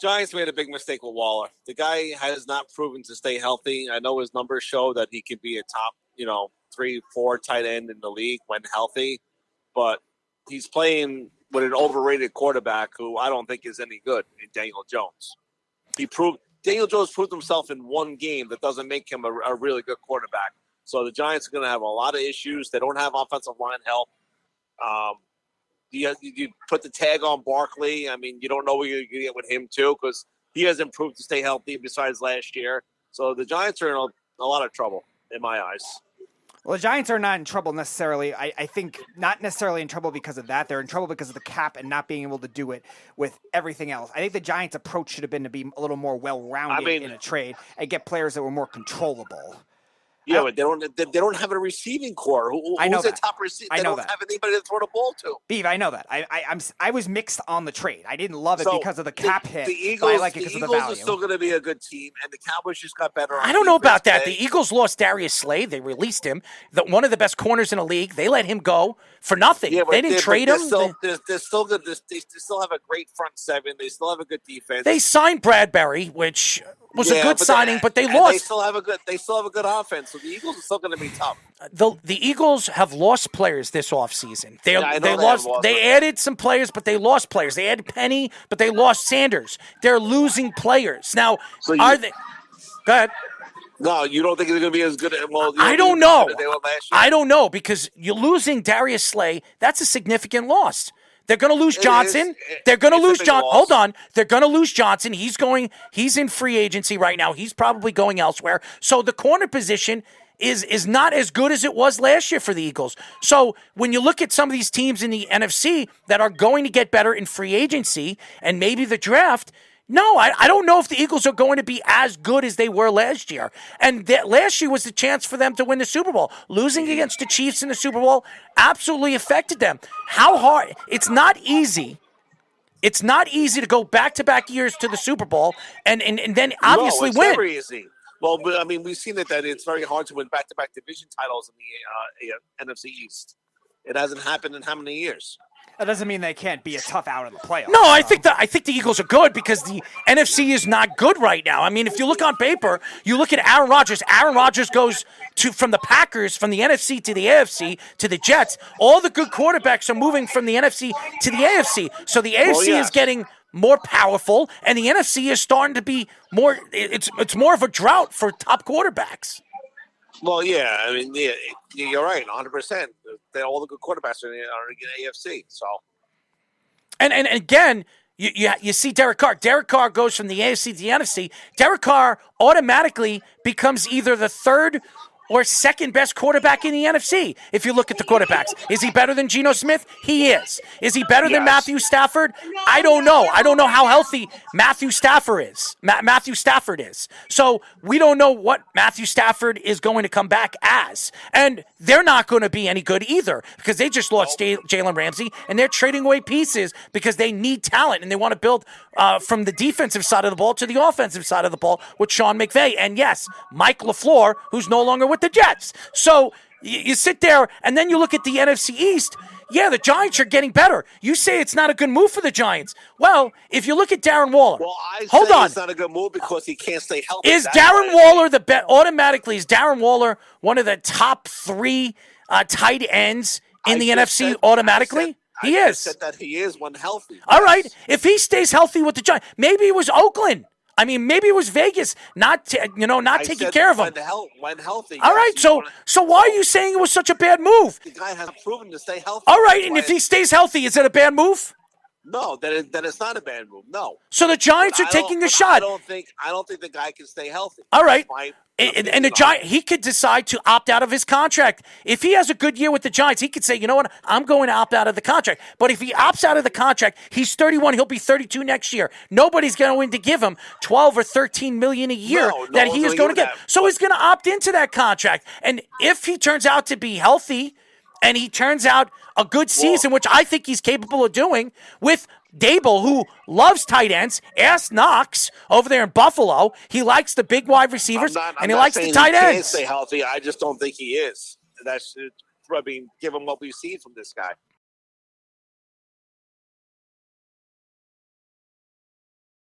Giants made a big mistake with Waller. The guy has not proven to stay healthy. I know his numbers show that he could be a top, 3-4 tight end in the league when healthy, but he's playing with an overrated quarterback who I don't think is any good in Daniel Jones. Daniel Jones proved himself in one game. That doesn't make him a really good quarterback. So the Giants are going to have a lot of issues. They don't have offensive line help. You put the tag on Barkley. I mean, you don't know what you're going to get with him, too, because he hasn't proved to stay healthy besides last year. So the Giants are in a lot of trouble, in my eyes. Well, the Giants are not in trouble necessarily. I think not necessarily in trouble because of that. They're in trouble because of the cap and not being able to do it with everything else. I think the Giants' approach should have been to be a little more well-rounded in a trade and get players that were more controllable. Yeah, but they don't have a receiving core. Who's the top receiver? They don't have anybody to throw the ball to. Beav, I know that. I was mixed on the trade. I didn't love it because of the cap hit. The Eagles, I like it because of the value. are still going to be a good team, and the Cowboys just got better. I don't know about that. The Eagles lost Darius Slay. They released him. One of the best corners in the league. They let him go for nothing. Yeah, they didn't trade him. They're still good. They still have a great front seven. They still have a good defense. They signed Bradbury, which was a good signing, but they lost. They still have a good offense. So the Eagles are still going to be tough. The Eagles have lost players this offseason. They added some players, but they lost players. They added Penny, but they lost Sanders. They're losing players. Now, are they? Go ahead. No, you don't think they're going to be as good? I don't know. I don't know because you're losing Darius Slay. That's a significant loss. They're going to lose Johnson. They're going to lose Johnson. Hold on. They're going to lose Johnson. He's in free agency right now. He's probably going elsewhere. So the corner position is not as good as it was last year for the Eagles. So when you look at some of these teams in the NFC that are going to get better in free agency and maybe the draft, no, I don't know if the Eagles are going to be as good as they were last year. And last year was the chance for them to win the Super Bowl. Losing against the Chiefs in the Super Bowl absolutely affected them. How hard? It's not easy. It's not easy to go back-to-back years to the Super Bowl and then obviously win. It's never easy. Well, I mean, we've seen that it's very hard to win back-to-back division titles in the NFC East. It hasn't happened in how many years? That doesn't mean they can't be a tough out in the playoffs. No, I think the Eagles are good because the NFC is not good right now. I mean, if you look on paper, you look at Aaron Rodgers. Aaron Rodgers goes from the Packers, from the NFC to the AFC to the Jets. All the good quarterbacks are moving from the NFC to the AFC. So the AFC is getting more powerful, and the NFC is starting to be more. It's more of a drought for top quarterbacks. Well, yeah, I mean, you're right, 100%. All the good quarterbacks are in the AFC. So, and again, you see Derek Carr. Derek Carr goes from the AFC to the NFC. Derek Carr automatically becomes either the third or second best quarterback in the NFC. If you look at the quarterbacks, is he better than Geno Smith? He is. Is he better than Matthew Stafford? I don't know. I don't know how healthy Matthew Stafford is. Matthew Stafford is. So we don't know what Matthew Stafford is going to come back as. And they're not going to be any good either because they just lost Jalen Ramsey and they're trading away pieces because they need talent and they want to build from the defensive side of the ball to the offensive side of the ball with Sean McVay. And yes, Mike LaFleur, who's no longer with the Jets. So you sit there and then you look at the NFC East. Yeah, the Giants are getting better. You say it's not a good move for the Giants. Well, if you look at Darren Waller. Well, Hold on. It's not a good move because he can't stay healthy. Is Darren Waller automatically, is Darren Waller one of the top three tight ends in the NFC automatically? He is. Said that he is when healthy. All right. If he stays healthy with the Giants, maybe it was Oakland. I mean, maybe it was Vegas not taking care of him. When healthy. All right, so why are you saying it was such a bad move? The guy has proven to stay healthy. All right, and if he stays healthy, is it a bad move? No, then it's not a bad move. No. So the Giants are taking a shot. I don't think the guy can stay healthy. All right. And the Giant, he could decide to opt out of his contract. If he has a good year with the Giants, he could say, you know what, I'm going to opt out of the contract. But if he opts out of the contract, he's 31, he'll be 32 next year. Nobody's going to give him $12 or $13 million a year that he is going to get. So he's going to opt into that contract. And if he turns out to be healthy and he turns out a good season, which I think he's capable of doing with Dable, who loves tight ends, ask Knox over there in Buffalo. He likes the big wide receivers, and he likes the tight ends. He can't stay healthy. I just don't think he is. Given what we've seen from this guy.